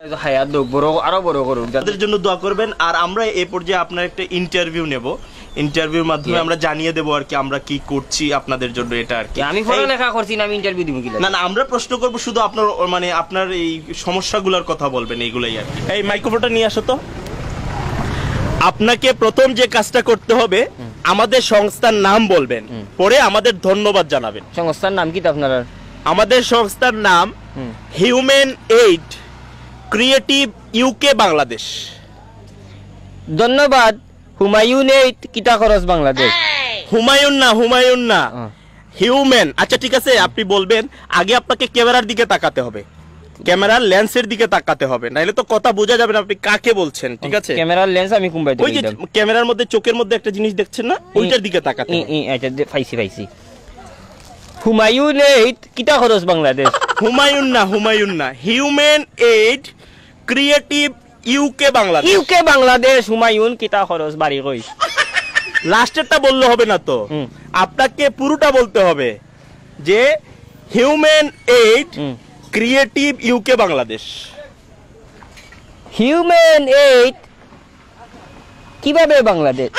হায়াত হোক, বড় আরো বড় করুক, তাদের জন্য দোয়া করবেন। আর আমরা এই পর্যায়ে আপনার একটা ইন্টারভিউ নেব, ইন্টারভিউর মাধ্যমে আমরা জানিয়ে দেবো আর কি আমরা কি করছি আপনাদের জন্য, এটা আর কি। আমি পড়ালেখা করছি না, আমি ইন্টারভিউ দিব কি? না না, আমরা প্রশ্ন করব শুধু আপনার, মানে আপনার এই সমস্যাগুলোর কথা বলবেন, এইগুলাই আর কি। এই মাইক্রোফোনটা নিয়ে আসো তো। আপনাকে প্রথম যে কাজটা করতে হবে, আমাদের সংস্থার নাম বলবেন, পরে আমাদের ধন্যবাদ জানাবেন। সংস্থার নাম কি আপনার? আমাদের সংস্থার নাম human aid creative UK Bangladesh. ধন্যবাদ হুমায়ুন এইড কিতা খরচ বাংলাদেশ। হুমায়ুন না, হুমায়ুন না, হিউম্যান। আচ্ছা ঠিক আছে, আপনি বলবেন। আগে আপনাকে ক্যামেরার দিকে তাকাতে হবে, ক্যামেরার লেন্সের দিকে তাকাতে হবে, নাইলে তো কথা বোঝা যাবে না আপনি কাকে বলছেন। ঠিক আছে, ক্যামেরার লেন্স আমি কোনবাই ওই যে ক্যামেরার মধ্যে চোখের মধ্যে একটা জিনিস দেখছেন না, ওইটার দিকে তাকাতে হবে। আচ্ছা পাইছি। হুমায়ুন এইড কিতা খরচ বাংলাদেশ। হুমায়ুন না, হুমায়ুন না, human aid creative UK Bangladesh. UK Bangladesh Humayun কিতা খরচ বাড়ি কই। লাস্টেরটা বললে হবে না তো, আপনাকে পুরোটা বলতে হবে যে human aid creative UK Bangladesh. Human aid কিভাবে বাংলাদেশ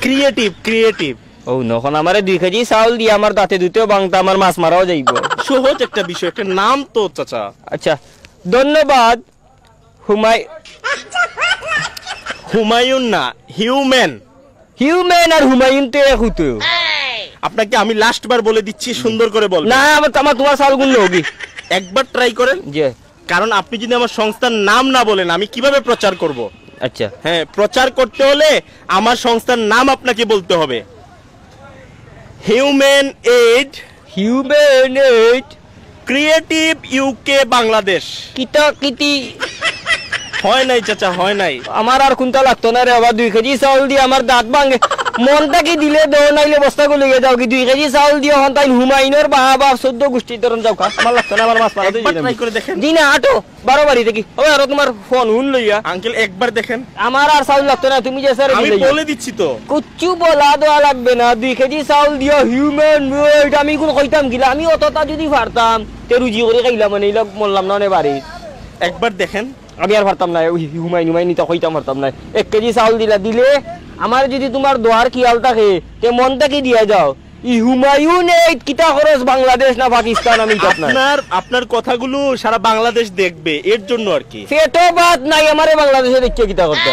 ক্রিয়েটিভ ক্রিয়েটিভ। ও নখন আমারে 2 কেজি চাউল দিয়ে আমার দাঁতে দুতেও বাংতা, আমার মাছ মারাও যাইব। সহজ একটা বিষয়, একটা নাম তো চাচা। আচ্ছা ধন্যবাদ হুমায়ুন না, হিউম্যান। হিউম্যান আর হুমায়ুন তো এক হতো। আপনাকে আমি লাস্ট বার বলে দিচ্ছি, সুন্দর করে বল। না আমার তোমার চাউল গুণ হোগি, একবার ট্রাই করেন। যে কারণ আপনি যদি আমার সংস্থার নাম না বলেন, আমি কিভাবে প্রচার করব? আচ্ছা হ্যাঁ, প্রচার করতে হলে আমার সংস্থার নাম আপনাকে বলতে হবে। Human aid creative UK Bangladesh. কিতা কিতি হয় নাই চাচা, হয় নাই। আমার আর কোনটা লাগতো না রে বাবা। 2 কেজি চাউল দিয়ে আমার দাঁত ভাঙে, মনটা কি দিলে দো নাইলে বস্তা গুলো যাও কি। 2 কেজি চাউল দিয়ে হন তাই হুমায়ুনের বাবা 14 গোষ্ঠী ধরন যাও কা। আমার লাগতো না, আমার মাছ মারা একবার ট্রাই করে দেখেন। দিন আটো 12 বাড়ি দেখি ওই আর তোমার ফোন হুন লইয়া। আঙ্কেল একবার দেখেন। আমার আর চাউল লাগতো না, তুমি যে স্যার আমি বলে দিচ্ছি তো। কুচ্চু বলা দেওয়া লাগবে না। 2 কেজি চাউল দিও হিউম্যান এইড। আমি কোন কইতাম গিলা, আমি অতটা যদি পারতাম তে রুজি করে খাইলাম, মানে এইলাক মরলাম না বাড়ি। একবার দেখেন। আমি আর পারতাম না, হুমায়ুন তো কইতাম পারতাম না। 1 কেজি চাউল দিলে আমার যদি তোমার দোয়ার খেয়াল থাকে তে মনটা কি দিয়া যাও। হুমায়ুন এইড কিতা খরচ বাংলাদেশ না পাকিস্তান, আমি আপনার কথাগুলো সারা বাংলাদেশ দেখবে, এর জন্য আর কি। পেটো বাত নাই আমারে বাংলাদেশে দেখছে কিতা করতে।